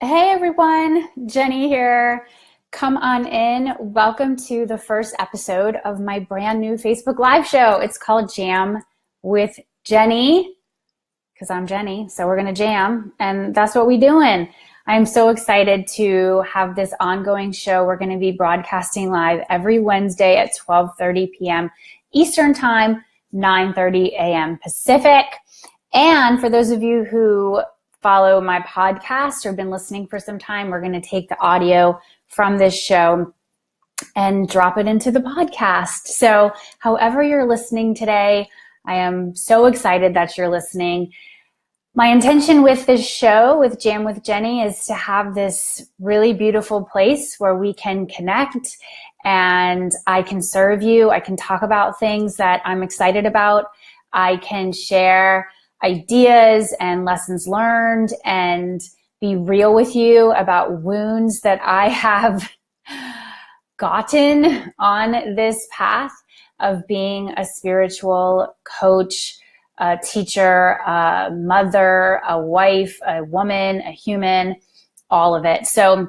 Hey everyone, Jenny here. Come on in. Welcome to the first episode of my brand new Facebook Live show. It's called Jam with Jenny, because I'm Jenny, so we're gonna jam, and that's what we're doing. I'm so excited to have this ongoing show. We're gonna be broadcasting live every Wednesday at 12:30 p.m. Eastern Time, 9:30 a.m. Pacific. And for those of you who follow my podcast or been listening for some time, we're going to take the audio from this show and drop it into the podcast. So however you're listening today, I am so excited that you're listening. My intention with this show, with Jam with Jenny, is to have this really beautiful place where we can connect and I can serve you. I can talk about things that I'm excited about. I can share ideas and lessons learned and be real with you about wounds that I have gotten on this path of being a spiritual coach, a teacher, a mother, a wife, a woman, a human, all of it. So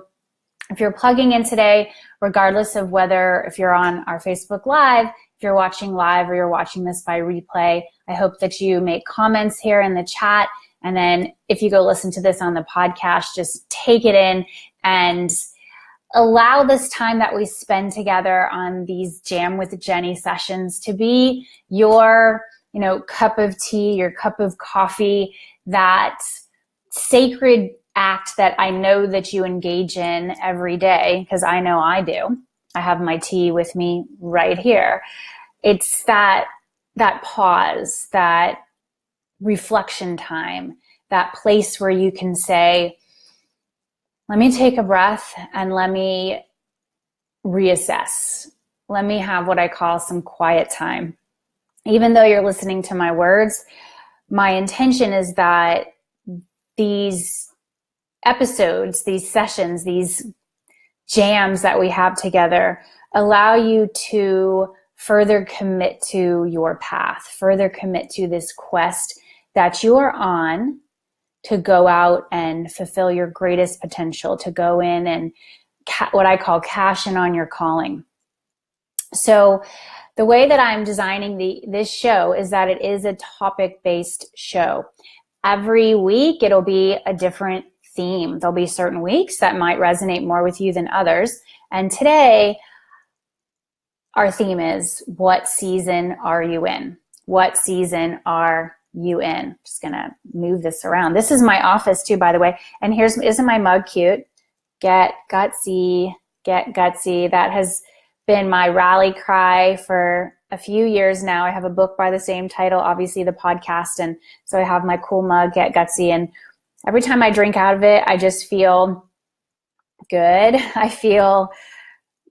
if you're plugging in today, regardless of whether if you're on our Facebook Live, if you're watching live or you're watching this by replay, I hope that you make comments here in the chat. And then if you go listen to this on the podcast, just take it in and allow this time that we spend together on these Jam with Jenny sessions to be your, cup of tea, your cup of coffee, that sacred act that I know that you engage in every day, because I know I do. I have my tea with me right here. It's that pause, that reflection time, that place where you can say, let me take a breath and let me reassess. Let me have what I call some quiet time. Even though you're listening to my words, my intention is that these episodes, these sessions, these jams that we have together allow you to further commit to your path, further commit to this quest that you are on to go out and fulfill your greatest potential, to go in and what I call cash in on your calling. So the way that I'm designing this show is that it is a topic-based show. Every week it'll be a different theme. There'll be certain weeks that might resonate more with you than others. And today, our theme is, what season are you in? What season are you in? Just gonna move this around. This is my office too, by the way. And isn't my mug cute? Get gutsy, get gutsy. That has been my rally cry for a few years now. I have a book by the same title, obviously the podcast. And so I have my cool mug, get gutsy. And every time I drink out of it, I just feel good. I feel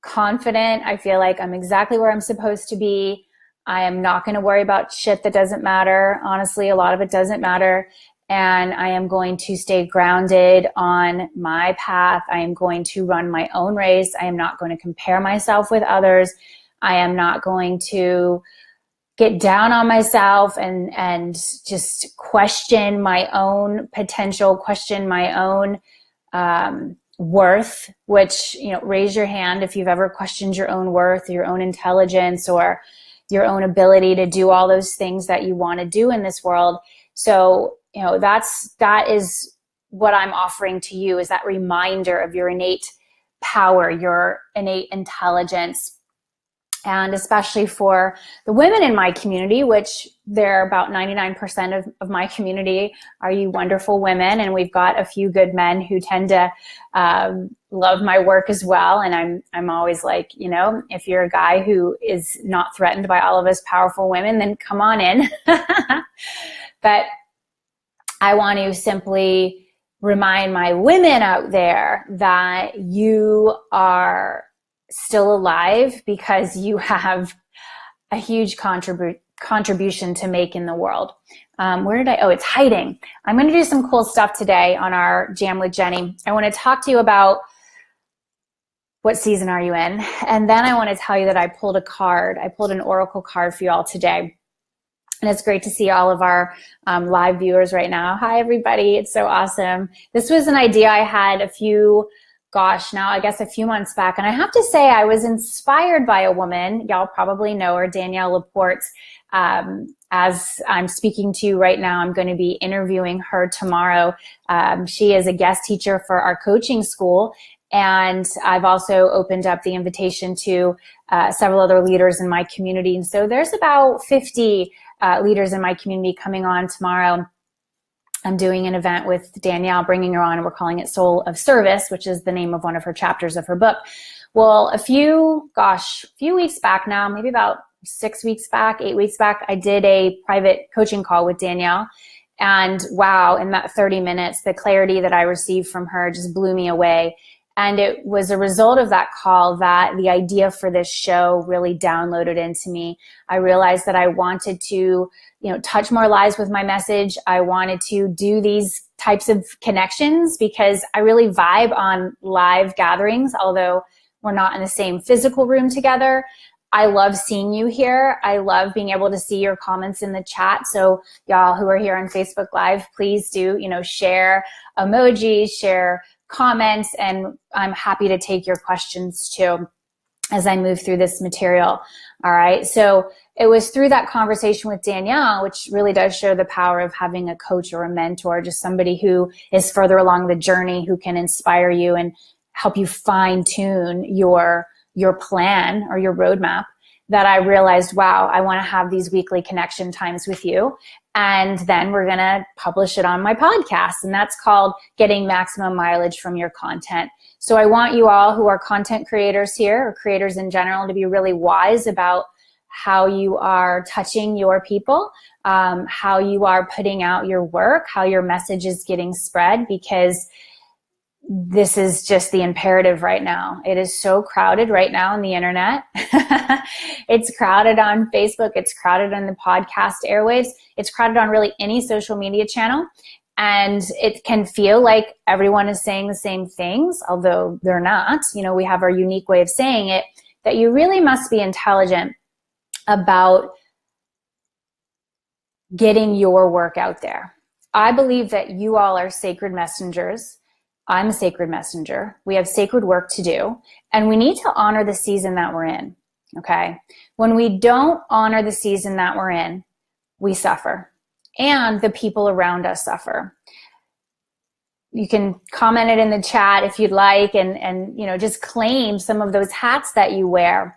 confident. I feel like I'm exactly where I'm supposed to be. I am not going to worry about shit that doesn't matter. Honestly, a lot of it doesn't matter. And I am going to stay grounded on my path. I am going to run my own race. I am not going to compare myself with others. I am not going to get down on myself and just question my own potential, question my own worth, which, raise your hand if you've ever questioned your own worth, your own intelligence, or your own ability to do all those things that you want to do in this world. So, that is what I'm offering to you, is that reminder of your innate power, your innate intelligence. And especially for the women in my community, which they're about 99% of my community, are you wonderful women. And we've got a few good men who tend to love my work as well. And I'm always like, if you're a guy who is not threatened by all of us powerful women, then come on in. But I want to simply remind my women out there that you are still alive because you have a huge contribution to make in the world. It's hiding. I'm going to do some cool stuff today on our Jam with Jenny. I want to talk to you about what season are you in? And then I want to tell you that I pulled a card. I pulled an oracle card for you all today. And it's great to see all of our live viewers right now. Hi, everybody. It's so awesome. This was an idea I had a few months back. And I have to say, I was inspired by a woman. Y'all probably know her, Danielle Laporte. As I'm speaking to you right now, I'm going to be interviewing her tomorrow. She is a guest teacher for our coaching school. And I've also opened up the invitation to several other leaders in my community. And so there's about 50 leaders in my community coming on tomorrow. I'm doing an event with Danielle, bringing her on, and we're calling it Soul of Service, which is the name of one of her chapters of her book. Well, a few weeks back now, maybe about 8 weeks back, I did a private coaching call with Danielle. And wow, in that 30 minutes, the clarity that I received from her just blew me away. And it was a result of that call that the idea for this show really downloaded into me. I realized that I wanted to, touch more lives with my message. I wanted to do these types of connections because I really vibe on live gatherings, although we're not in the same physical room together. I love seeing you here. I love being able to see your comments in the chat. So y'all who are here on Facebook Live, please do, share emojis, share comments, and I'm happy to take your questions too as I move through this material. All right. So it was through that conversation with Danielle, which really does show the power of having a coach or a mentor, just somebody who is further along the journey, who can inspire you and help you fine tune your plan or your roadmap, that I realized, wow, I want to have these weekly connection times with you. And then we're going to publish it on my podcast. And that's called Getting Maximum Mileage from Your Content. So I want you all who are content creators here, or creators in general, to be really wise about how you are touching your people, how you are putting out your work, how your message is getting spread, because this is just the imperative right now. It is so crowded right now on the internet. It's crowded on Facebook. It's crowded on the podcast airwaves. It's crowded on really any social media channel. And it can feel like everyone is saying the same things, although they're not. We have our unique way of saying it, that you really must be intelligent about getting your work out there. I believe that you all are sacred messengers. I'm a sacred messenger. We have sacred work to do, and we need to honor the season that we're in, okay? When we don't honor the season that we're in, we suffer, and the people around us suffer. You can comment it in the chat if you'd like, and just claim some of those hats that you wear.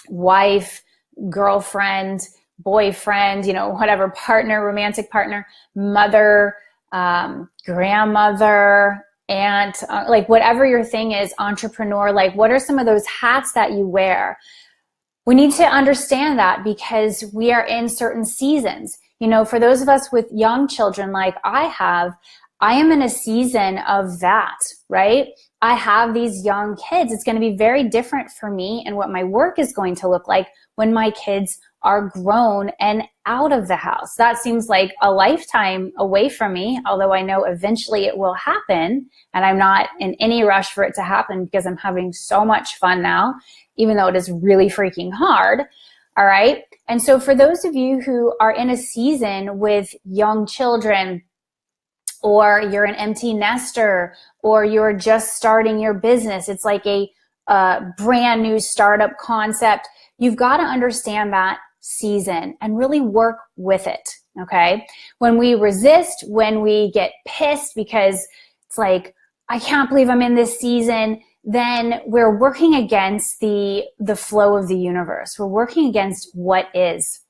Wife, girlfriend, boyfriend, whatever, partner, romantic partner, mother, grandmother, aunt, like whatever your thing is, entrepreneur, like what are some of those hats that you wear? We need to understand that because we are in certain seasons. For those of us with young children like I am in a season of that, right? I have these young kids. It's going to be very different for me and what my work is going to look like when my kids are grown and out of the house. That seems like a lifetime away from me, although I know eventually it will happen, and I'm not in any rush for it to happen because I'm having so much fun now, even though it is really freaking hard. All right. And so for those of you who are in a season with young children, or you're an empty nester, or you're just starting your business, it's like a brand new startup concept, you've got to understand that season and really work with it, okay? When we resist, when we get pissed because it's like, I can't believe I'm in this season, then we're working against the flow of the universe. We're working against what is.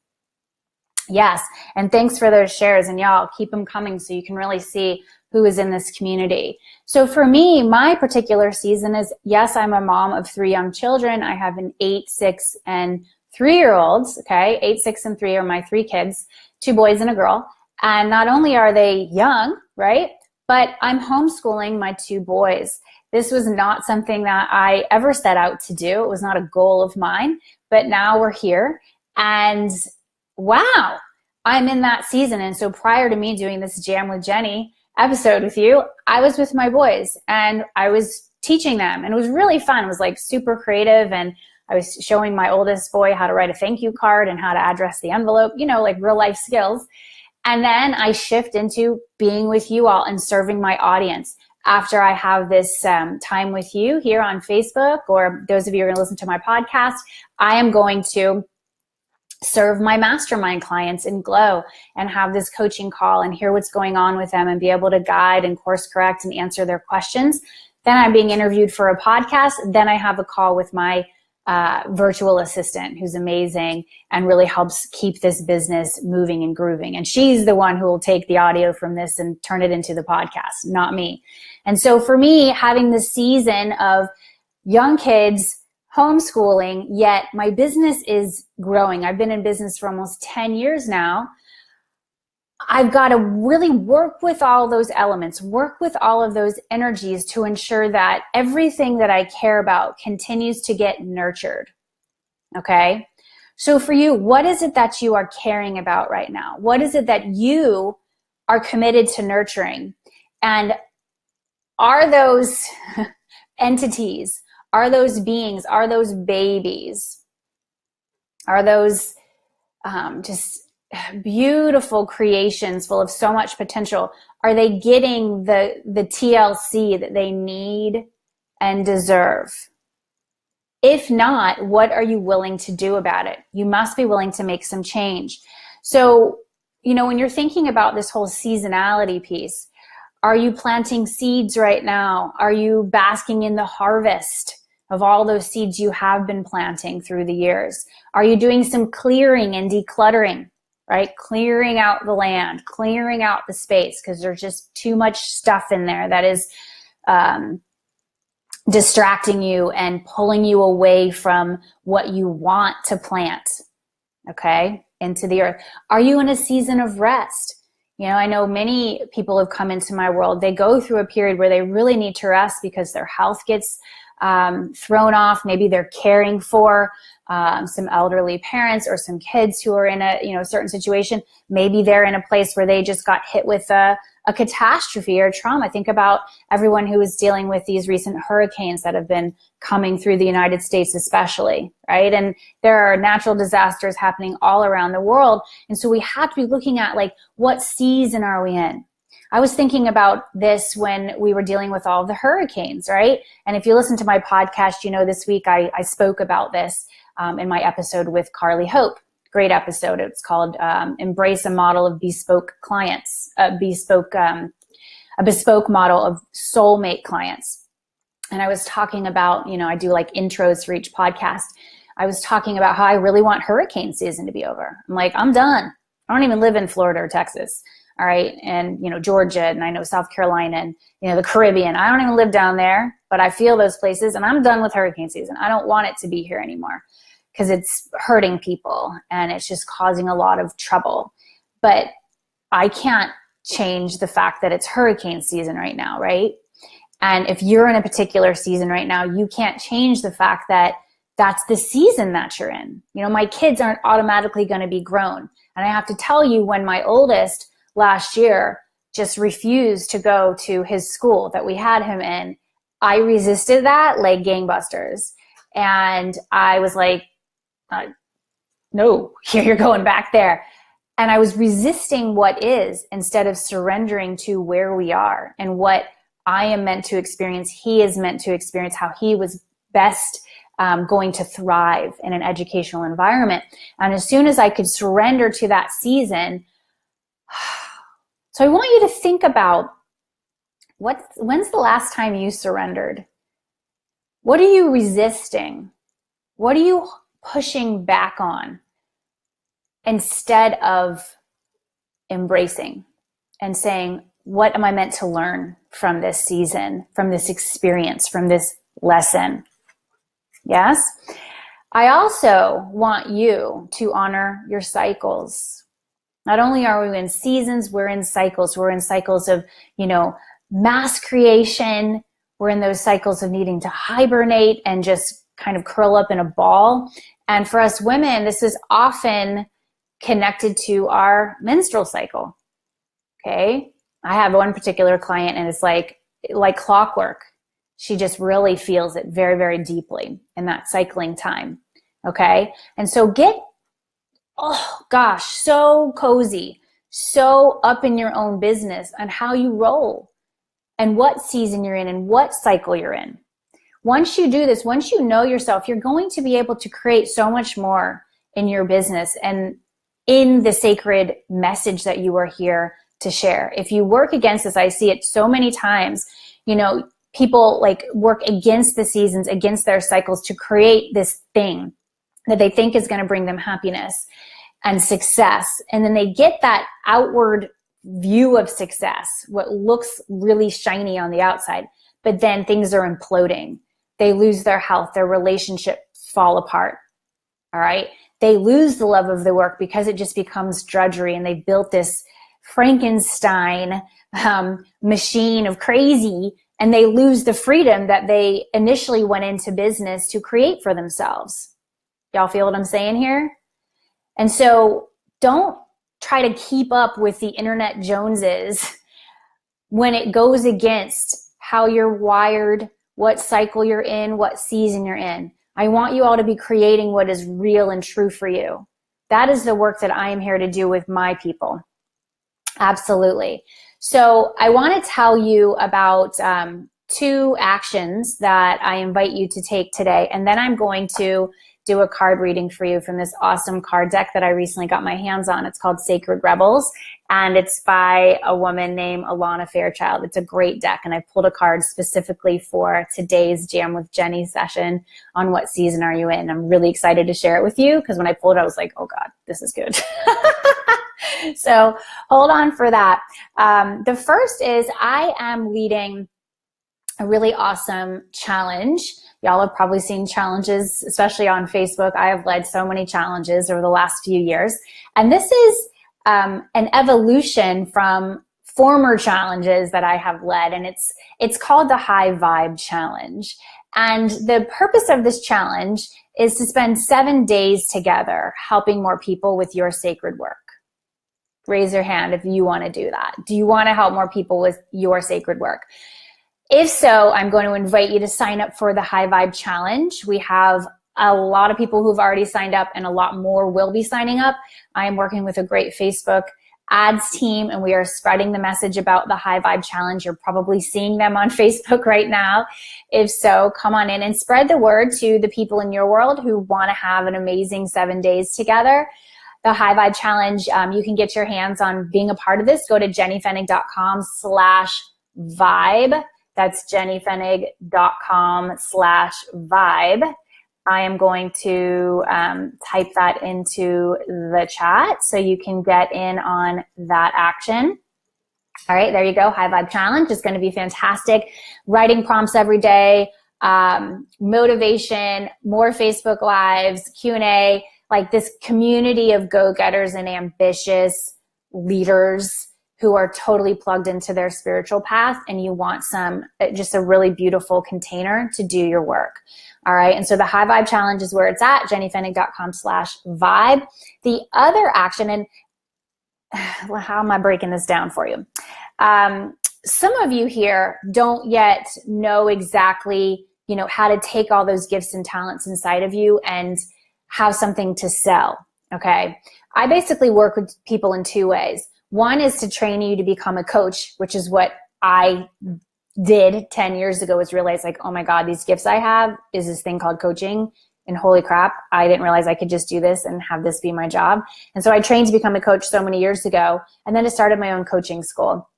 Yes, and thanks for those shares, and y'all keep them coming so you can really see who is in this community. So for me, my particular season is, yes, I'm a mom of 3 young children. I have an 8, 6, and 3-year-olds, okay? 8, 6, and 3 are my 3 kids, 2 boys and a girl. And not only are they young, right, but I'm homeschooling my 2 boys. This was not something that I ever set out to do. It was not a goal of mine, but now we're here. And wow, I'm in that season. And so prior to me doing this Jam with Jenny episode with you, I was with my boys and I was teaching them, and it was really fun. It was like super creative, and I was showing my oldest boy how to write a thank you card and how to address the envelope, like real life skills. And then I shift into being with you all and serving my audience. After I have this time with you here on Facebook, or those of you who are going to listen to my podcast, I am going to serve my mastermind clients in Glow and have this coaching call and hear what's going on with them and be able to guide and course correct and answer their questions. Then I'm being interviewed for a podcast. Then I have a call with my virtual assistant, who's amazing and really helps keep this business moving and grooving. And she's the one who will take the audio from this and turn it into the podcast, not me. And so for me, having this season of young kids, homeschooling, yet my business is growing. I've been in business for almost 10 years now. I've got to really work with all those elements, work with all of those energies to ensure that everything that I care about continues to get nurtured. Okay? So for you, what is it that you are caring about right now? What is it that you are committed to nurturing? And are those entities, are those beings, are those babies, are those just beautiful creations full of so much potential, are they getting the TLC that they need and deserve? If not, what are you willing to do about it? You must be willing to make some change. So, when you're thinking about this whole seasonality piece, are you planting seeds right now? Are you basking in the harvest of all those seeds you have been planting through the years? Are you doing some clearing and decluttering? Right? Clearing out the land, clearing out the space, because there's just too much stuff in there that is distracting you and pulling you away from what you want to plant, okay, into the earth. Are you in a season of rest? I know many people have come into my world. They go through a period where they really need to rest because their health gets thrown off. Maybe they're caring for some elderly parents or some kids who are in a certain situation. Maybe they're in a place where they just got hit with a catastrophe or trauma. Think about everyone who is dealing with these recent hurricanes that have been coming through the United States especially, right? And there are natural disasters happening all around the world. And so we have to be looking at what season are we in? I was thinking about this when we were dealing with all the hurricanes, right? And if you listen to my podcast, this week I spoke about this in my episode with Carly Hope. Great episode. It's called Embrace a Model of Bespoke Clients, a bespoke model of soulmate clients. And I was talking about, I do intros for each podcast. I was talking about how I really want hurricane season to be over. I'm done. I don't even live in Florida or Texas. All right. And, Georgia, and I know South Carolina, and, the Caribbean. I don't even live down there, but I feel those places, and I'm done with hurricane season. I don't want it to be here anymore because it's hurting people and it's just causing a lot of trouble. But I can't change the fact that it's hurricane season right now, right? And if you're in a particular season right now, you can't change the fact that that's the season that you're in. My kids aren't automatically going to be grown. And I have to tell you, when my oldest last year just refused to go to his school that we had him in, I resisted that like gangbusters. And I was like, no, you're going back there. And I was resisting what is instead of surrendering to where we are and what I am meant to experience. He is meant to experience how he was best going to thrive in an educational environment. And as soon as I could surrender to that season, so I want you to think about when's the last time you surrendered? What are you resisting? What are you pushing back on instead of embracing and saying, what am I meant to learn from this season, from this experience, from this lesson? Yes? I also want you to honor your cycles. Not only are we in seasons, we're in cycles. We're in cycles of, mass creation. We're in those cycles of needing to hibernate and just kind of curl up in a ball. And for us women, this is often connected to our menstrual cycle. Okay? I have one particular client, and it's like clockwork. She just really feels it very, very deeply in that cycling time. Okay. And so get, oh gosh, so cozy, so up in your own business on how you roll and what season you're in and what cycle you're in. Once you do this, once you know yourself, you're going to be able to create so much more in your business and in the sacred message that you are here to share. If you work against this, I see it so many times, you know, people like work against the seasons, against their cycles to create this thing that they think is going to bring them happiness and success. And then they get that outward view of success, what looks really shiny on the outside, but then things are imploding. They lose their health, their relationships fall apart. All right. They lose the love of the work because it just becomes drudgery, and they built this Frankenstein machine of crazy, and they lose the freedom that they initially went into business to create for themselves. Y'all feel what I'm saying here? And so don't try to keep up with the internet Joneses when it goes against how you're wired, what cycle you're in, what season you're in. I want you all to be creating what is real and true for you. That is the work that I am here to do with my people. Absolutely. So I want to tell you about 2 actions that I invite you to take today. And then I'm going to do a card reading for you from this awesome card deck that I recently got my hands on. It's called Sacred Rebels, and it's by a woman named Alana Fairchild. It's a great deck, and I pulled a card specifically for today's Jam with Jenny session on what season are you in. I'm really excited to share it with you because when I pulled it, I was like, oh God, this is good. So hold on for that. The first is I am leading a really awesome challenge. Y'all have probably seen challenges, especially on Facebook. I have led so many challenges over the last few years. And this is an evolution from former challenges that I have led. And it's called the High Vibe Challenge. And the purpose of this challenge is to spend 7 days together helping more people with your sacred work. Raise your hand if you want to do that. Do you want to help more people with your sacred work? If so, I'm going to invite you to sign up for the High Vibe Challenge. We have a lot of people who've already signed up, and a lot more will be signing up. I am working with a great Facebook ads team, and we are spreading the message about the High Vibe Challenge. You're probably seeing them on Facebook right now. If so, come on in and spread the word to the people in your world who want to have an amazing 7 days together. The High Vibe Challenge, you can get your hands on being a part of this. Go to jennyfenig.com/vibe. That's jennyfenig.com/vibe. I am going to type that into the chat so you can get in on that action. All right, there you go. High Vibe Challenge is going to be fantastic. Writing prompts every day, motivation, more Facebook Lives, Q&A, like this community of go-getters and ambitious leaders who are totally plugged into their spiritual path, and you want just a really beautiful container to do your work. All right. And so the High Vibe Challenge is where it's at, jennyfenig.com/vibe. The other action, and how am I breaking this down for you? Some of you here don't yet know exactly, how to take all those gifts and talents inside of you and have something to sell. Okay. I basically work with people in 2 ways. One is to train you to become a coach, which is what I did 10 years ago, is realize like, oh my God, these gifts I have is this thing called coaching, and holy crap, I didn't realize I could just do this and have this be my job. And so I trained to become a coach so many years ago, and then I started my own coaching school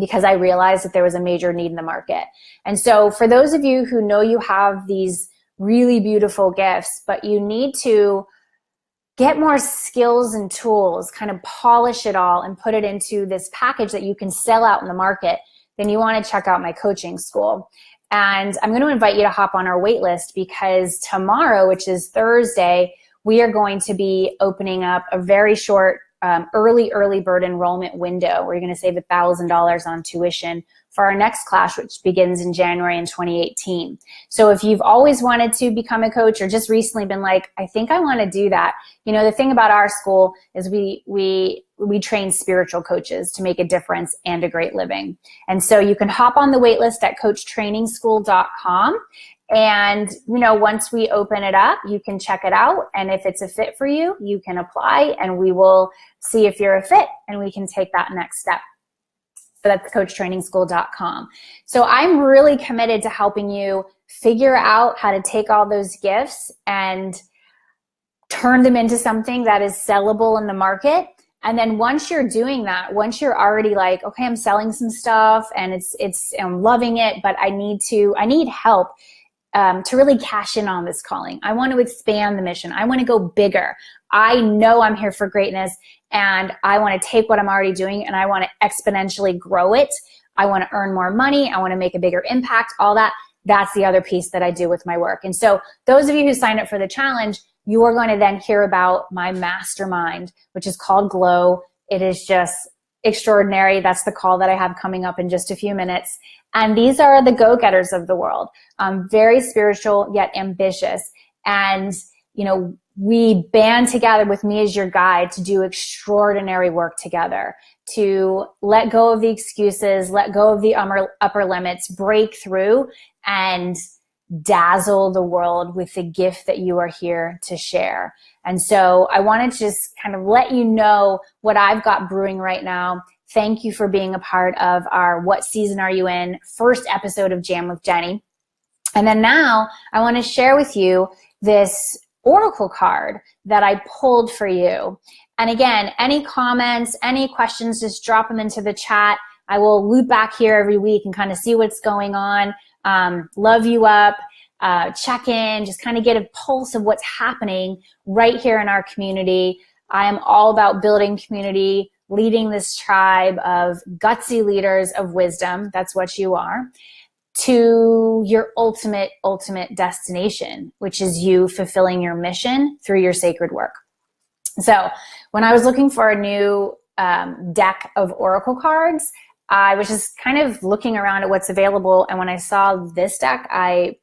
because I realized that there was a major need in the market. And so for those of you who know you have these really beautiful gifts, but you need to get more skills and tools, kind of polish it all and put it into this package that you can sell out in the market, then you want to check out my coaching school. And I'm going to invite you to hop on our wait list, because tomorrow, which is Thursday, we are going to be opening up a very short early bird enrollment window where you're going to save $1,000 on tuition for our next class, which begins in January in 2018. So if you've always wanted to become a coach or just recently been like, I think I want to do that. You know, the thing about our school is we train spiritual coaches to make a difference and a great living. And so you can hop on the wait list at coachtrainingschool.com. And, you know, once we open it up, you can check it out. And if it's a fit for you, you can apply and we will see if you're a fit and we can take that next step. So that's coachtrainingschool.com. So I'm really committed to helping you figure out how to take all those gifts and turn them into something that is sellable in the market. And then once you're doing that, once you're already like, okay, I'm selling some stuff and I'm loving it, but I need help to really cash in on this calling. I want to expand the mission. I want to go bigger. I know I'm here for greatness and I want to take what I'm already doing and I want to exponentially grow it. I want to earn more money. I want to make a bigger impact, all that. That's the other piece that I do with my work. And so those of you who sign up for the challenge, you are going to then hear about my mastermind, which is called Glow. It is just extraordinary. That's the call that I have coming up in just a few minutes. And these are the go-getters of the world, very spiritual yet ambitious. And, you know, we band together with me as your guide to do extraordinary work together, to let go of the excuses, let go of the upper limits, break through and dazzle the world with the gift that you are here to share. And so I wanted to just kind of let you know what I've got brewing right now. Thank you for being a part of our What Season Are You In? First episode of Jam with Jenny. And then now I want to share with you this oracle card that I pulled for you. And again, any comments, any questions, just drop them into the chat. I will loop back here every week and kind of see what's going on. Love you up, check in, just kind of get a pulse of what's happening right here in our community. I am all about building community, leading this tribe of gutsy leaders of wisdom, that's what you are, to your ultimate destination, which is you fulfilling your mission through your sacred work. So when I was looking for a new deck of oracle cards, I was just kind of looking around at what's available. And when I saw this deck, I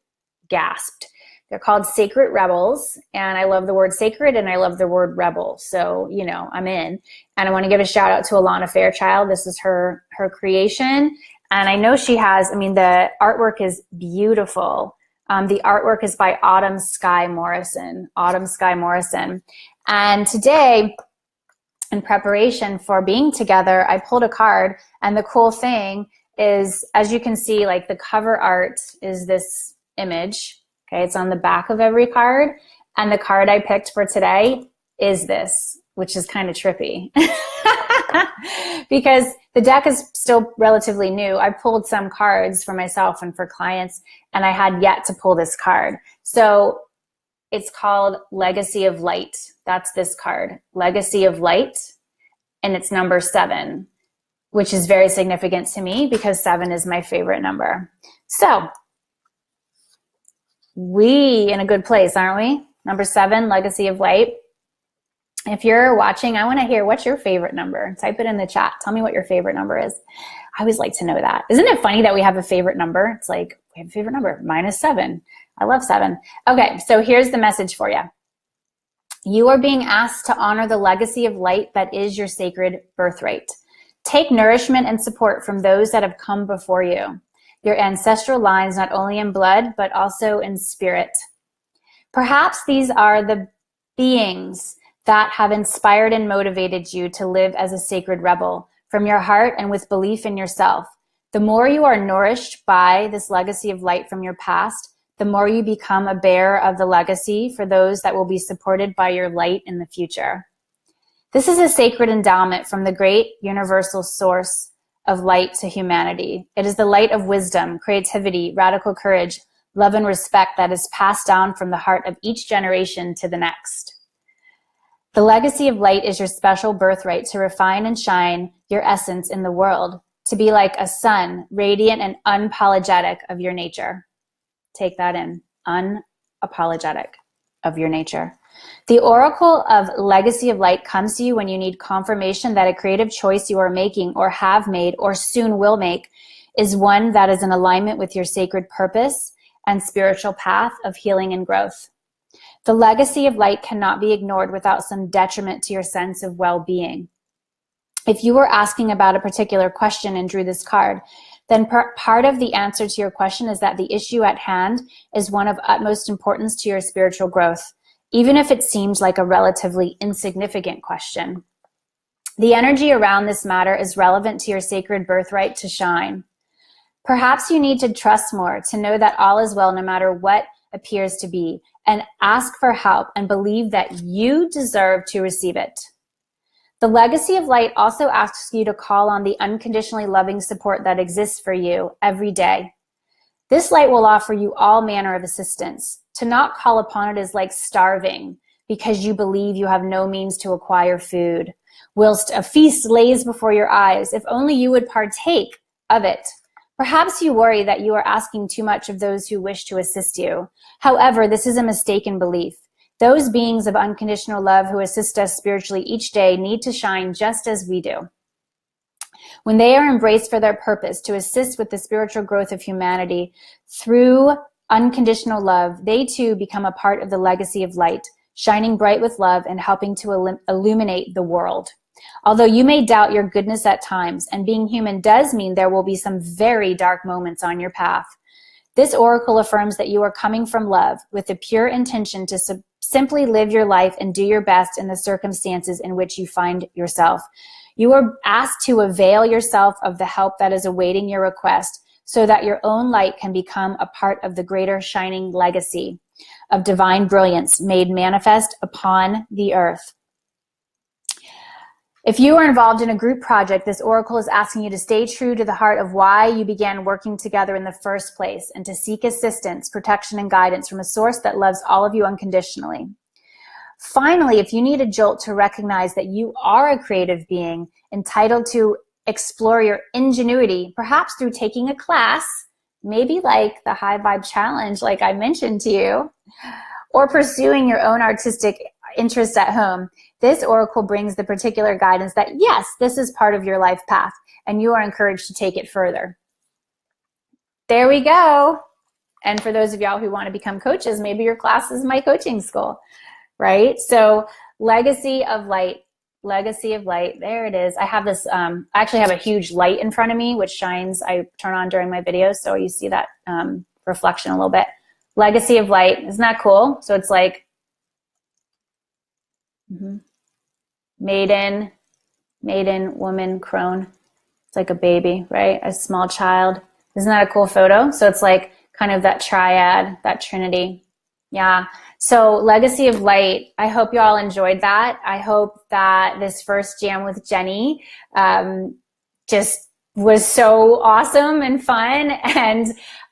gasped. They're called Sacred Rebels. And I love the word sacred and I love the word rebel. So, you know, I'm in. And I want to give a shout out to Alana Fairchild. This is her creation. And I know she has, I mean, the artwork is beautiful. The artwork is by Autumn Sky Morrison. And today, in preparation for being together, I pulled a card. And the cool thing is, as you can see, like the cover art is this image. Okay, it's on the back of every card. And the card I picked for today is this, which is kind of trippy. Because the deck is still relatively new. I pulled some cards for myself and for clients, and I had yet to pull this card. So it's called Legacy of Light. That's this card, Legacy of Light, and it's number 7, which is very significant to me because 7 is my favorite number. So we in a good place, aren't we? Number 7, Legacy of Light. If you're watching, I want to hear what's your favorite number. Type it in the chat. Tell me what your favorite number is. I always like to know that. Isn't it funny that we have a favorite number? It's like, we have a favorite number. Mine is 7. I love 7. Okay, so here's the message for you. You are being asked to honor the legacy of light that is your sacred birthright. Take nourishment and support from those that have come before you. Your ancestral lines, not only in blood, but also in spirit. Perhaps these are the beings that have inspired and motivated you to live as a sacred rebel from your heart and with belief in yourself. The more you are nourished by this legacy of light from your past, the more you become a bearer of the legacy for those that will be supported by your light in the future. This is a sacred endowment from the great universal source of light to humanity. It is the light of wisdom, creativity, radical courage, love, and respect that is passed down from the heart of each generation to the next. The legacy of light is your special birthright to refine and shine your essence in the world, to be like a sun, radiant and unapologetic of your nature. Take that in, unapologetic of your nature. The oracle of Legacy of Light comes to you when you need confirmation that a creative choice you are making or have made or soon will make is one that is in alignment with your sacred purpose and spiritual path of healing and growth. The legacy of light cannot be ignored without some detriment to your sense of well-being. If you were asking about a particular question and drew this card, then part of the answer to your question is that the issue at hand is one of utmost importance to your spiritual growth, even if it seems like a relatively insignificant question. The energy around this matter is relevant to your sacred birthright to shine. Perhaps you need to trust more, to know that all is well no matter what appears to be, and ask for help and believe that you deserve to receive it. The legacy of light also asks you to call on the unconditionally loving support that exists for you every day. This light will offer you all manner of assistance. To not call upon it is like starving because you believe you have no means to acquire food, whilst a feast lays before your eyes. If only you would partake of it. Perhaps you worry that you are asking too much of those who wish to assist you. However, this is a mistaken belief. Those beings of unconditional love who assist us spiritually each day need to shine just as we do. When they are embraced for their purpose to assist with the spiritual growth of humanity through unconditional love, they too become a part of the legacy of light, shining bright with love and helping to illuminate the world. Although you may doubt your goodness at times, and being human does mean there will be some very dark moments on your path, this oracle affirms that you are coming from love with the pure intention to simply live your life and do your best in the circumstances in which you find yourself. You are asked to avail yourself of the help that is awaiting your request so that your own light can become a part of the greater shining legacy of divine brilliance made manifest upon the earth. If you are involved in a group project, this oracle is asking you to stay true to the heart of why you began working together in the first place and to seek assistance, protection, and guidance from a source that loves all of you unconditionally. Finally, if you need a jolt to recognize that you are a creative being entitled to explore your ingenuity, perhaps through taking a class, maybe like the High Vibe Challenge, like I mentioned to you, or pursuing your own artistic interests at home, this oracle brings the particular guidance that yes, this is part of your life path and you are encouraged to take it further. There we go. And for those of y'all who want to become coaches, maybe your class is my coaching school, right? So legacy of light, there it is. I have this, I actually have a huge light in front of me, which shines, I turn on during my videos. So you see that reflection a little bit. Legacy of light, isn't that cool? So it's like, maiden, woman, crone. It's like a baby, right? A small child. Isn't that a cool photo? So it's like kind of that triad, that trinity. Yeah. So legacy of light. I hope you all enjoyed that. I hope that this first jam with Jenny just was so awesome and fun. And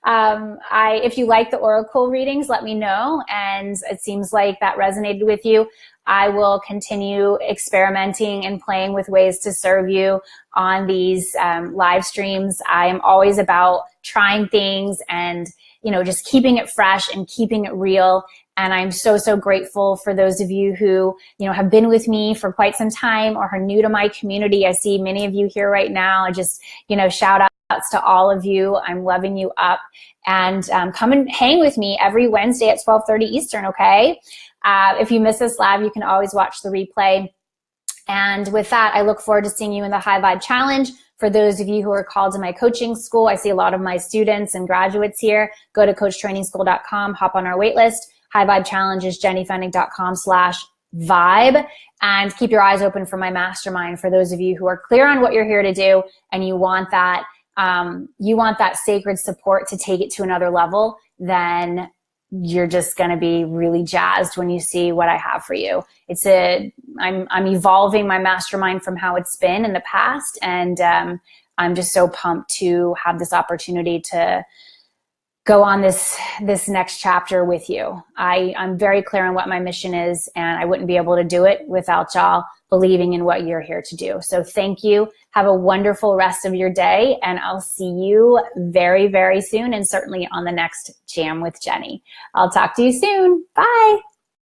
if you like the oracle readings, let me know. And it seems like that resonated with you. I will continue experimenting and playing with ways to serve you on these live streams. I am always about trying things and, you know, just keeping it fresh and keeping it real. And I'm so, so grateful for those of you who, you know, have been with me for quite some time or are new to my community. I see many of you here right now. I just, you know, shout outs to all of you. I'm loving you up. And come and hang with me every Wednesday at 12:30 Eastern, okay? If you miss this live, you can always watch the replay. And with that, I look forward to seeing you in the High Vibe Challenge. For those of you who are called to my coaching school, I see a lot of my students and graduates here. Go to coachtrainingschool.com, hop on our waitlist. High Vibe Challenge is jennyfennig.com/vibe. And keep your eyes open for my mastermind for those of you who are clear on what you're here to do and you want that sacred support to take it to another level. Then you're just going to be really jazzed when you see what I have for you. I'm evolving my mastermind from how it's been in the past. And I'm just so pumped to have this opportunity to go on this next chapter with you. I'm very clear on what my mission is, and I wouldn't be able to do it without y'all believing in what you're here to do. So thank you. Have a wonderful rest of your day, and I'll see you very, very soon, and certainly on the next Jam with Jenny. I'll talk to you soon. Bye.